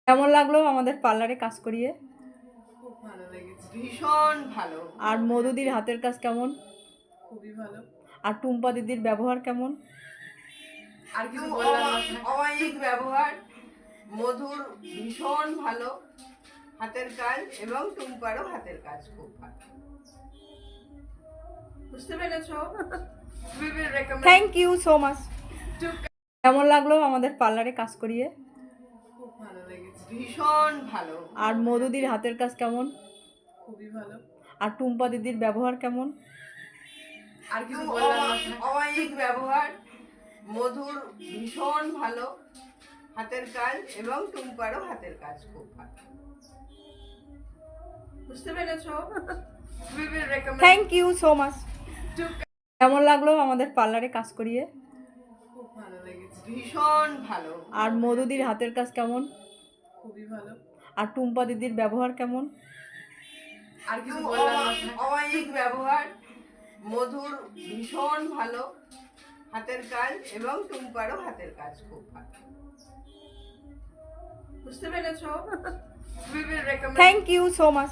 কেমন লাগলো আমাদের পার্লারে কাজ করিয়ে? খুব ভালো লেগেছে, ভীষণ ভালো। আর মধুদির হাতের কাজ কেমন? খুবই ভালো। আর টুম্পা দিদির ব্যবহার কেমন? আর কিছু বলার কথা? অমায়িক ব্যবহার, মধুর ভীষণ ভালো হাতের কাজ এবং টুম্পারও হাতের কাজ খুব ভালো। বুঝতে পেরেছো? We will recommend thank you so much. to কেমন লাগলো আমাদের পার্লারে কাজ করিয়ে? খুব ভালো লেগেছে, ভীষণ ভালো। আর মধুদির হাতের কাজ কেমন? খুবই ভালো। আর টুম্পা দিদির ব্যবহার কেমন? আর কিছু বলার কথা? অমায়িক ব্যবহার, মধুর ভীষণ ভালো হাতের কাজ এবং টুম্পারও হাতের কাজ খুব ভালো। বুঝতে পেরেছো? We will recommend thank you so much. to কেমন লাগলো আমাদের পার্লারে কাজ করিয়ে? খুব ভালো লেগেছে, ভীষণ ভালো। আর মধুদির হাতের কাজ কেমন? খুবই ভালো। আর টুম্পা দিদির ব্যবহার কেমন? আর কিছু বলার কথা? অমায়িক ব্যবহার, মধুর ভীষণ ভালো হাতের কাজ এবং টুম্পারও হাতের কাজ খুব ভালো। বুঝতে পেরেছো? We will recommend thank you so much.